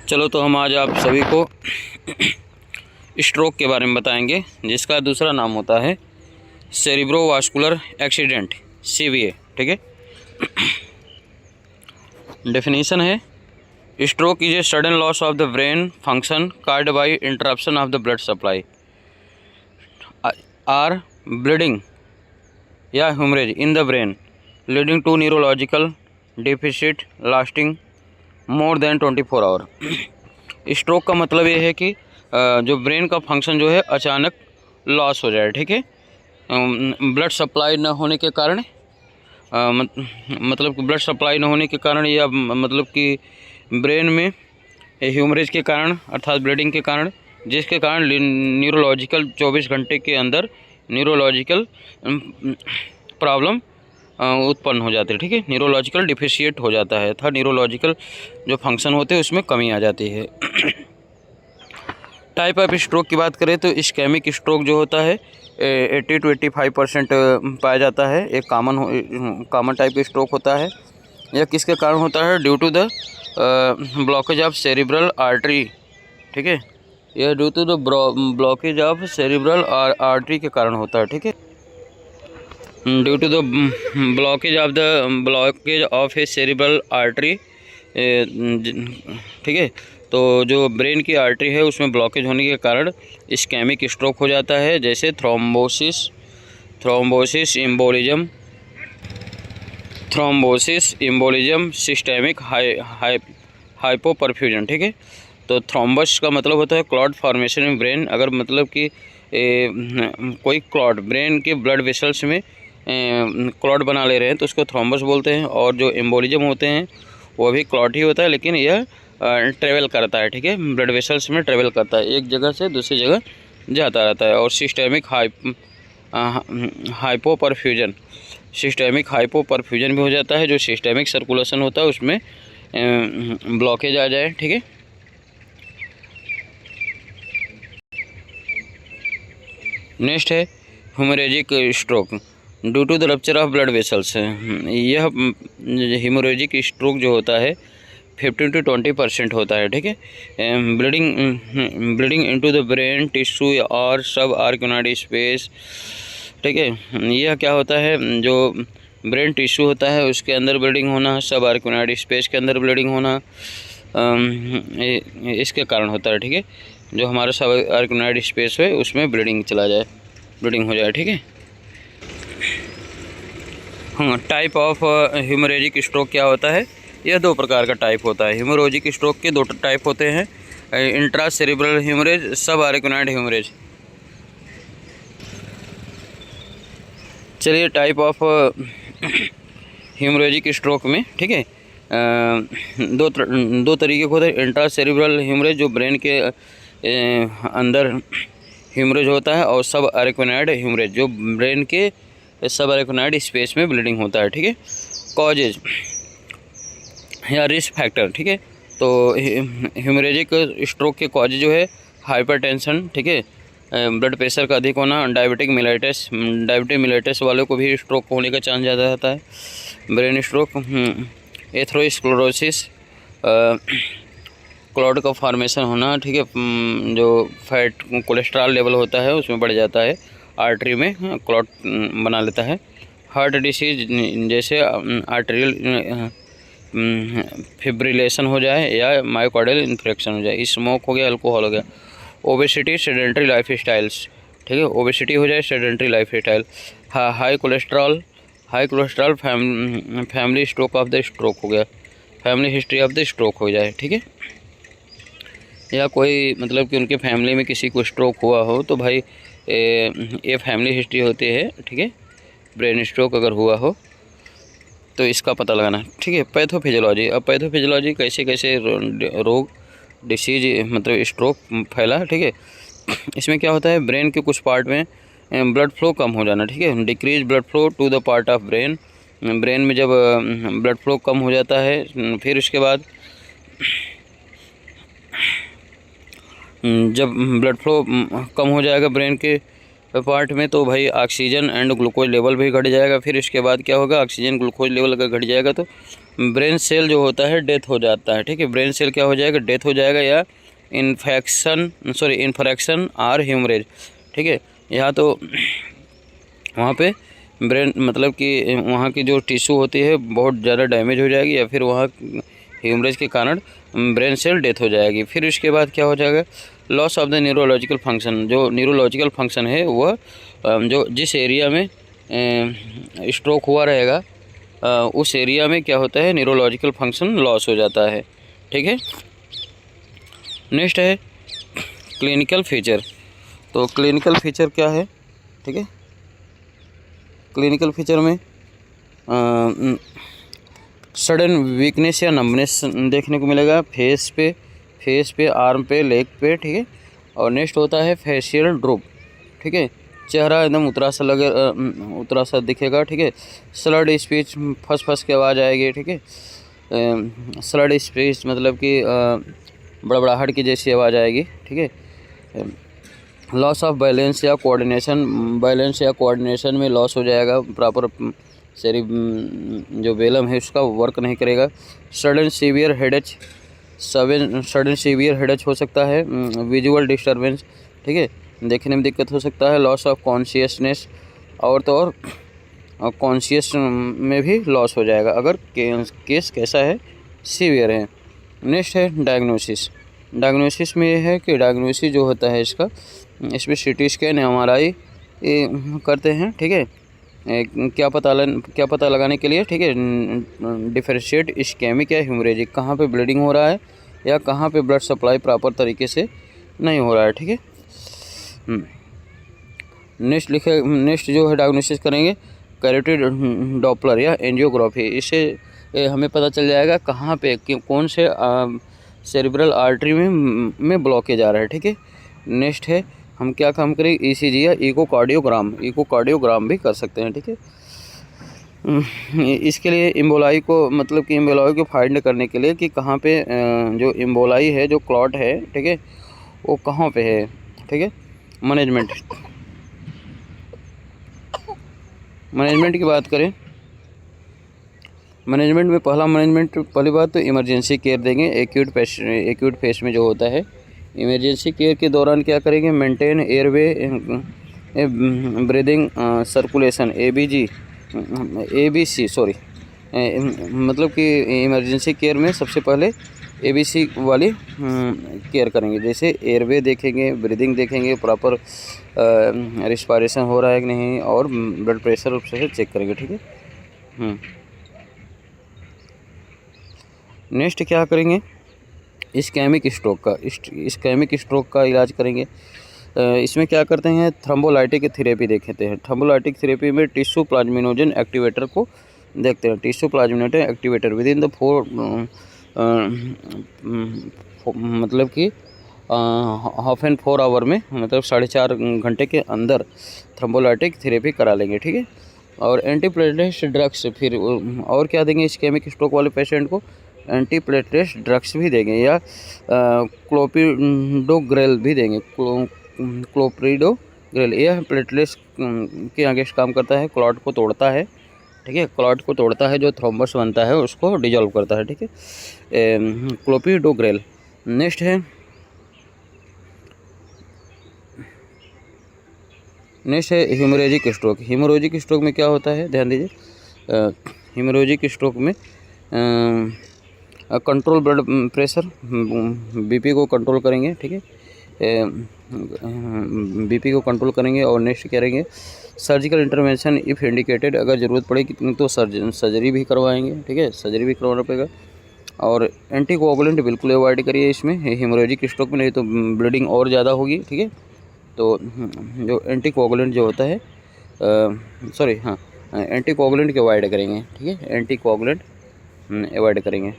चलो तो हम आज आप सभी को स्ट्रोक के बारे में बताएंगे, जिसका दूसरा नाम होता है सेरिब्रोवास्कुलर एक्सीडेंट, CVA। ठीक है। डेफिनेशन है, stroke is a sudden loss of the brain function caused by interruption of the blood supply or bleeding या haemorrhage in the brain leading to neurological deficit lasting more than 24 hour. Stroke का मतलब ये है कि जो brain का function जो है अचानक लॉस हो जाए। ठीक है। ब्लड सप्लाई न होने के कारण, मतलब कि ब्लड सप्लाई न होने के कारण, या मतलब कि ब्रेन में ह्यूमरेज के कारण अर्थात ब्लीडिंग के कारण, जिसके कारण न्यूरोलॉजिकल 24 घंटे के अंदर न्यूरोलॉजिकल प्रॉब्लम उत्पन्न हो जाती है। ठीक है। न्यूरोलॉजिकल डिफिशिएट हो जाता है, अर्थात न्यूरोलॉजिकल जो फंक्शन होते हैं उसमें कमी आ जाती है। टाइप ऑफ स्ट्रोक की बात करें तो इस्केमिक स्ट्रोक जो होता है 80 to 85% पाया जाता है। एक कॉमन टाइप का स्ट्रोक होता है। यह किसके कारण होता है? Due to the blockage of cerebral artery. ठीक है। यह due to the blockage of cerebral artery के कारण होता है। ठीक है। Due to the blockage of a cerebral artery. ठीक है। तो जो ब्रेन की आर्टरी है उसमें ब्लॉकेज होने के कारण इस्केमिक स्ट्रोक हो जाता है, जैसे थ्रोम्बोसिस इम्बोलिज्म सिस्टेमिक हाइपोपरफ्यूजन। ठीक है। तो थ्रोम्बस का मतलब होता है क्लॉट फॉर्मेशन इन ब्रेन। अगर मतलब कि कोई क्लॉट ब्रेन के ब्लड वेसल्स में क्लॉट बना ले रहे हैं तो उसको थ्रोम्बस बोलते हैं। और जो एम्बोलिज्म होते हैं वो भी क्लॉट ही होता है, लेकिन यह ट्रेवल करता है। ठीक है। ब्लड वेसल्स में ट्रेवल करता है, एक जगह से दूसरी जगह जाता रहता है। और सिस्टेमिक हाइपोपरफ्यूजन भी हो जाता है। जो सिस्टेमिक सर्कुलेशन होता है उसमें ब्लॉकेज आ जाए। ठीक है। नेक्स्ट है haemorrhagic stroke due to the rupture of blood vessels. यह हेमोरेजिक स्ट्रोक जो होता है 15 to 20% होता है। ठीक है। Bleeding into the brain tissue और सब आर्किनोइड स्पेस। ठीक है। यह क्या होता है? जो ब्रेन टिश्यू होता है उसके अंदर ब्लीडिंग होना, सब आर्किनोइड स्पेस के अंदर ब्लीडिंग होना, इसके कारण होता है। ठीक है। जो हमारा सब आर्किनोइड स्पेस है उसमें ब्लीडिंग हो जाए। ठीक है। हाँ, टाइप ऑफ हेमोरेजिक स्ट्रोक क्या होता है? यह दो प्रकार का टाइप होता है। हेमोरेजिक स्ट्रोक के दो टाइप होते हैं, इंट्रा सेरिब्रल हेमोरेज, सब आर्किनोइड हेमोरेज। चलिए टाइप ऑफ हेमोरेजिक स्ट्रोक में, ठीक है, दो तरीके के होते हैं। इंट्रा सेरिब्रल हेमोरेज जो ब्रेन के अंदर हेमोरेज होता है, और सब आर्किनोइड हेमोरेज जो ब्रेन के सब आर्किनोइड स्पेस में ब्लीडिंग होता है। ठीक है। कॉजेज या रिस्क फैक्टर। ठीक है। तो हेमोरेजिक स्ट्रोक के कॉज जो है हाइपरटेंशन। ठीक है। ब्लड प्रेशर का अधिक होना, डायबिटिक मिलेटस वालों को भी स्ट्रोक होने का चांस ज़्यादा रहता है। ब्रेन स्ट्रोक, एथेरोस्क्लेरोसिस, क्लॉट का फॉर्मेशन होना। ठीक है। जो फैट कोलेस्ट्रॉल लेवल होता है उसमें बढ़ जाता है, आर्टरी में क्लॉट बना लेता है। हार्ट डिसीज जैसे आर्टेरियल फिब्रिलेशन हो जाए या मायोकार्डियल इन्फेक्शन हो जाए। स्मोक हो गया, अल्कोहल हो गया। Obesity, sedentary life styles. ठीक है। ओबेसिटी हो जाए, sedentary life style. High cholesterol family stroke of the stroke हो गया, family history of the stroke हो जाए। ठीक है। या कोई मतलब कि उनके फैमिली में किसी को स्ट्रोक हुआ हो तो भाई ये फैमिली हिस्ट्री होती है। ठीक है। ब्रेन स्ट्रोक अगर हुआ हो तो इसका पता लगाना। ठीक है। पैथोफिजियोलॉजी। अब पैथोफिजियोलॉजी कैसे रोग डिसीज मतलब स्ट्रोक फैला। ठीक है। इसमें क्या होता है? ब्रेन के कुछ पार्ट में ब्लड फ्लो कम हो जाना। ठीक है। Decrease blood flow to the part of brain में जब ब्लड फ्लो कम हो जाता है, फिर उसके बाद जब ब्लड फ्लो कम हो जाएगा ब्रेन के पार्ट में, तो भाई ऑक्सीजन एंड ग्लूकोज लेवल भी घट जाएगा। फिर इसके बाद क्या होगा? ऑक्सीजन ग्लूकोज लेवल अगर घट जाएगा तो ब्रेन सेल जो होता है डेथ हो जाता है, ठीक है। ब्रेन सेल क्या हो जाएगा, डेथ हो जाएगा, या इन्फेक्शन और ह्यूमरेज, ठीक है। या तो वहाँ पे ब्रेन मतलब कि वहाँ की जो टिश्यू होती है बहुत ज़्यादा डैमेज हो जाएगी, या फिर वहाँ ह्यूमरेज के कारण ब्रेन सेल डेथ हो जाएगी। फिर उसके बाद क्या हो जाएगा, loss of the neurological function. जो न्यूरोलॉजिकल फंक्शन है वह जो जिस एरिया में स्ट्रोक हुआ रहेगा उस एरिया में क्या होता है, न्यूरोलॉजिकल फंक्शन लॉस हो जाता है, ठीक है। नेक्स्ट है क्लिनिकल फीचर। तो क्लिनिकल फीचर क्या है, ठीक है। क्लिनिकल फीचर में सडन वीकनेस या नंबनेस देखने को मिलेगा फेस पे, आर्म पे, लेग पे, ठीक है। और नेक्स्ट होता है फेशियल ड्रूप, ठीक है। चेहरा एकदम उतरा सा दिखेगा, ठीक है। स्लर्ड स्पीच, फंस के आवाज़ आएगी, ठीक है। स्लर्ड स्पीच मतलब कि बड़बड़ाहट की जैसी आवाज़ आएगी, ठीक है। लॉस ऑफ बैलेंस या कोऑर्डिनेशन में लॉस हो जाएगा, प्रॉपर जो बेलम है उसका वर्क नहीं करेगा। सडन सीवियर हेडेच हो सकता है। विजुअल डिस्टर्बेंस, ठीक है, देखने में दिक्कत हो सकता है। लॉस ऑफ कॉन्शियसनेस, और तो और कॉन्शियस में भी लॉस हो जाएगा अगर केस कैसा है, सीवियर है। नेक्स्ट है डायग्नोसिस में ये है कि डायग्नोसिस जो होता है इसमें सीटी स्कैन, MRI करते हैं, ठीक है। क्या पता लगाने के लिए, ठीक है, डिफरेंशिएट इस्केमिक या ह्यूमरेजिक, कहाँ पे ब्लीडिंग हो रहा है या कहाँ पे ब्लड सप्लाई प्रॉपर तरीके से नहीं हो रहा है, ठीक है। नेक्स्ट जो है डायग्नोसिस करेंगे कैरोटिड डॉपलर या एंजियोग्राफी। इससे हमें पता चल जाएगा कहाँ पे कौन से सेरिब्रल आर्टरी में ब्लॉकेज आ रहा है, ठीक है। नेक्स्ट है हम क्या काम करें, ECG या इकोकार्डियोग्राम भी कर सकते हैं, ठीक है। इसके लिए एम्बोलाई को फाइंड करने के लिए कि कहाँ पे जो एम्बोलाई है, जो क्लॉट है, ठीक है, वो कहाँ पे है, ठीक है। मैनेजमेंट की बात करें, मैनेजमेंट में पहली बात तो इमरजेंसी केयर देंगे। एक्यूट फेस में जो होता है, इमरजेंसी केयर के दौरान क्या करेंगे, maintain airway breathing circulation, ABC मतलब कि इमरजेंसी केयर में सबसे पहले ABC वाली केयर करेंगे। जैसे एयरवे देखेंगे, ब्रीदिंग देखेंगे, प्रॉपर रिस्पायरेशन हो रहा है कि नहीं, और ब्लड प्रेशर से चेक करेंगे, ठीक है। नेक्स्ट क्या करेंगे, इस्केमिक स्ट्रोक का इलाज करेंगे। इसमें क्या करते हैं, थ्रोम्बोलाइटिक थेरेपी देखते हैं। थ्रोम्बोलाइटिक थेरेपी में टिश्यू प्लाज्मिनोजन एक्टिवेटर को देखते हैं। Tissue plasminogen activator with in the 4 मतलब कि हाफ एंड 4 आवर में, मतलब 4.5 घंटे के अंदर थ्रोम्बोलाइटिक थेरेपी करा लेंगे, ठीक है। और एंटीप्लेटलेट ड्रग्स, फिर और क्या देंगे इस्केमिक स्ट्रोक वाले पेशेंट को, एंटीप्लेटलेट ड्रग्स भी देंगे, या क्लोपिडोग्रेल भी देंगे। क्लोपिडोग्रेल यह प्लेटलेट्स के अगेंस्ट काम करता है, क्लॉट को तोड़ता है, ठीक है। क्लॉट को तोड़ता है, जो थ्रोम्बस बनता है उसको डिजॉल्व करता है, ठीक है, क्लोपिडोग्रेल। नेक्स्ट है हीमोरेजिक स्ट्रोक। हीमोरेजिक स्ट्रोक में क्या होता है, ध्यान दीजिए। हीमोरेजिक स्ट्रोक में कंट्रोल ब्लड प्रेशर, BP को कंट्रोल करेंगे, ठीक है, BP को कंट्रोल करेंगे। और नेक्स्ट करेंगे सर्जिकल इंटरवेंशन इफ़ इंडिकेटेड, अगर ज़रूरत पड़ेगी तो सर्जरी भी करवाएंगे, ठीक है, सर्जरी भी करवाना पड़ेगा। और एंटीकोगुलेंट बिल्कुल अवॉइड करिए इसमें, हेमोरेजिक स्ट्रोक में, नहीं तो ब्लीडिंग और ज़्यादा होगी, ठीक है। तो जो एंटीकोगुलेंट जो होता है एंटीकोगुलेंट के अवॉइड करेंगे, ठीक है, एंटीकोगुलेंट अवॉइड करेंगे,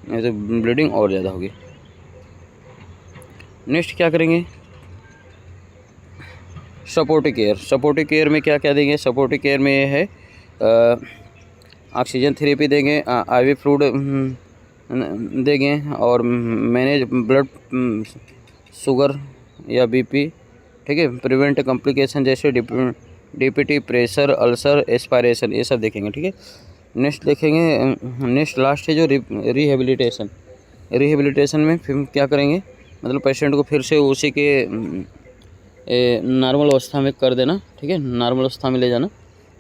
नहीं तो ब्लीडिंग और ज़्यादा होगी। नेक्स्ट क्या करेंगे, सपोर्टिव केयर में क्या देंगे, सपोर्टिव केयर में ये है ऑक्सीजन थेरेपी देंगे, IV फ्लूइड देंगे, और मैनेज ब्लड शुगर या BP, ठीक है, प्रिवेंट कॉम्प्लिकेशन जैसे DPT, प्रेशर, अल्सर, एस्पायरेशन, ये सब देखेंगे, ठीक है। नेक्स्ट देखेंगे, नेक्स्ट लास्ट है जो रिहेबिलिटेशन। रिहेबिलिटेशन में फिर क्या करेंगे, मतलब पेशेंट को फिर से उसी के नॉर्मल अवस्था में कर देना, ठीक है, नॉर्मल अवस्था में ले जाना,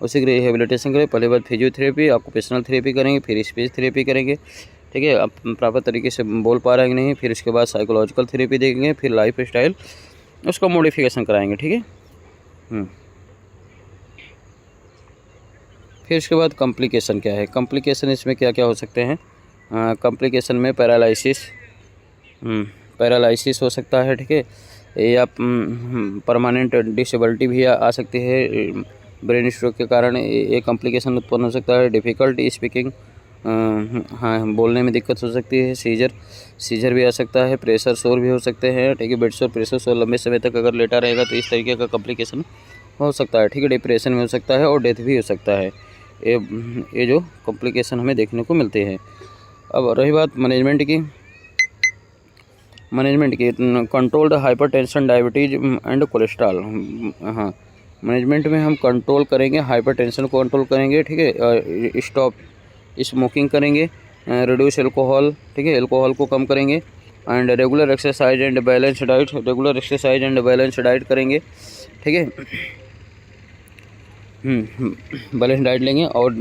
उसी की रिहेबिलिटेशन करें। पहले बार फिजियोथेरेपी, ऑक्यूपेशनल थेरेपी करेंगे, फिर स्पीच थेरेपी करेंगे, ठीक है, आप प्रॉपर तरीके से बोल पा रहे हैं कि नहीं, फिर इसके बाद साइकोलॉजिकल थेरेपी देंगे, फिर लाइफ स्टाइल उसका मॉडिफिकेशन कराएंगे, ठीक है। फिर इसके बाद कॉम्प्लिकेशन क्या है, कॉम्प्लिकेशन इसमें क्या क्या हो सकते हैं। कॉम्प्लिकेशन में पैरालिसिस हो सकता है, ठीक है, या परमानेंट डिसेबिलिटी भी आ सकती है। ब्रेन स्ट्रोक के कारण ये कॉम्प्लिकेशन उत्पन्न हो सकता है। डिफ़िकल्ट स्पीकिंग, हाँ, बोलने में दिक्कत हो सकती है। सीजर भी आ सकता है। प्रेशर सोर भी हो सकते हैं, ठीक है, बेड सोर, प्रेशर सोर लंबे समय तक अगर लेटा रहेगा तो इस तरीके का कॉम्प्लिकेशन हो सकता है, ठीक है। डिप्रेशन में हो सकता है और डेथ भी हो सकता है। ये जो कॉम्प्लिकेशन हमें देखने को मिलते हैं। अब रही बात मैनेजमेंट की, controlled hypertension, diabetes and cholesterol. हाँ, मैनेजमेंट में हम कंट्रोल करेंगे, हाइपरटेंशन को कंट्रोल करेंगे, ठीक है, स्टॉप स्मोकिंग करेंगे, रिड्यूस एल्कोहल, ठीक है, एल्कोहल को कम करेंगे, and regular exercise and balance diet, regular exercise and balance diet करेंगे, ठीक है, बैलेंस डाइट लेंगे। और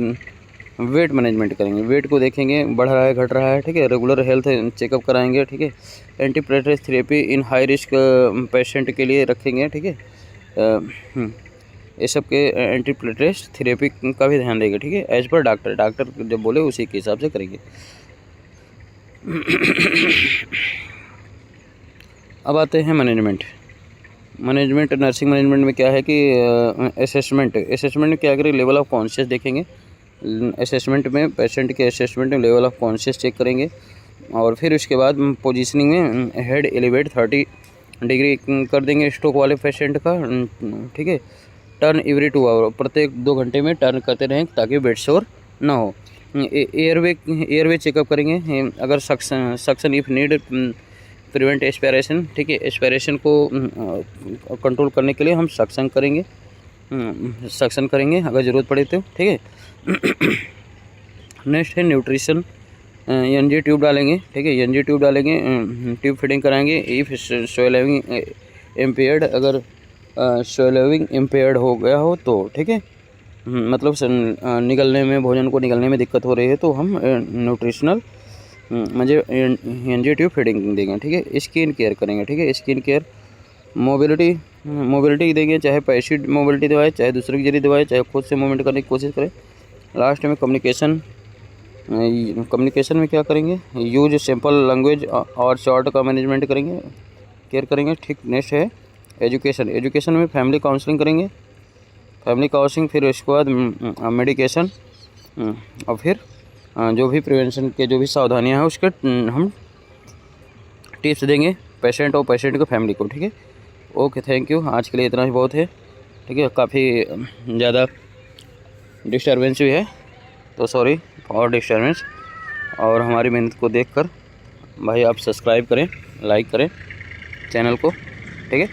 वेट मैनेजमेंट करेंगे, वेट को देखेंगे बढ़ रहा है घट रहा है, ठीक है, रेगुलर हेल्थ चेकअप कराएंगे, ठीक है। एंटीप्लेटलेट थेरेपी इन हाई रिस्क पेशेंट के लिए रखेंगे, ठीक है। ये सब के एंटीप्लेटलेट थेरेपी का भी ध्यान देंगे, ठीक है, एज पर डॉक्टर जब बोले उसी के हिसाब से करेंगे। अब आते हैं मैनेजमेंट। नर्सिंग मैनेजमेंट में क्या है कि असेसमेंट में क्या करें, लेवल ऑफ कॉन्शियस देखेंगे। असेसमेंट में पेशेंट के असेसमेंट में लेवल ऑफ कॉन्शियस चेक करेंगे, और फिर उसके बाद पोजीशनिंग में हेड एलिवेट 30 डिग्री कर देंगे स्ट्रोक वाले पेशेंट का, ठीक है। टर्न एवरी 2 आवर, प्रत्येक 2 घंटे में टर्न करते रहें ताकि बेड शोर ना हो। एयरवे चेकअप करेंगे, अगर suction if need prevent aspiration, ठीक है, एस्पिरेशन को कंट्रोल करने के लिए हम सक्शन करेंगे अगर ज़रूरत पड़े तो, ठीक है। नेक्स्ट है न्यूट्रिशन, एनजी ट्यूब डालेंगे, ठीक है, एनजी ट्यूब डालेंगे, ट्यूब फीडिंग कराएंगे। इफ स्वेलिंग इम्पेयर्ड, अगर स्वेलिंग इम्पेयर्ड हो गया हो तो, ठीक है, मतलब निगलने में, भोजन को निगलने में दिक्कत हो रही है तो हम न्यूट्रिशनल मुझे एनजी ट्यूब फीडिंग देंगे, ठीक है। स्किन केयर करेंगे, ठीक है, स्किन केयर। मोबिलिटी देंगे, चाहे पैसिव मोबिलिटी दवाएं, चाहे दूसरे की जरिए दवाएं, चाहे खुद से मूवमेंट करने की कोशिश करें। लास्ट में कम्युनिकेशन में क्या करेंगे, यूज सिंपल लैंग्वेज और शॉर्ट का मैनेजमेंट करेंगे, केयर करेंगे, ठीक। नेक्स्ट है एजुकेशन में फैमिली काउंसलिंग करेंगे, फिर उसके बाद मेडिकेशन, और फिर जो भी प्रिवेंशन के जो भी सावधानियां हैं उसके हम टिप्स देंगे पेशेंट और पेशेंट को, फैमिली को, ठीक है। ओके, थैंक यू, आज के लिए इतना ही बहुत है, ठीक है। काफ़ी ज़्यादा डिस्टर्बेंस भी है तो सॉरी फॉर डिस्टर्बेंस, और हमारी मेहनत को देखकर भाई आप सब्सक्राइब करें, लाइक करें चैनल को, ठीक है।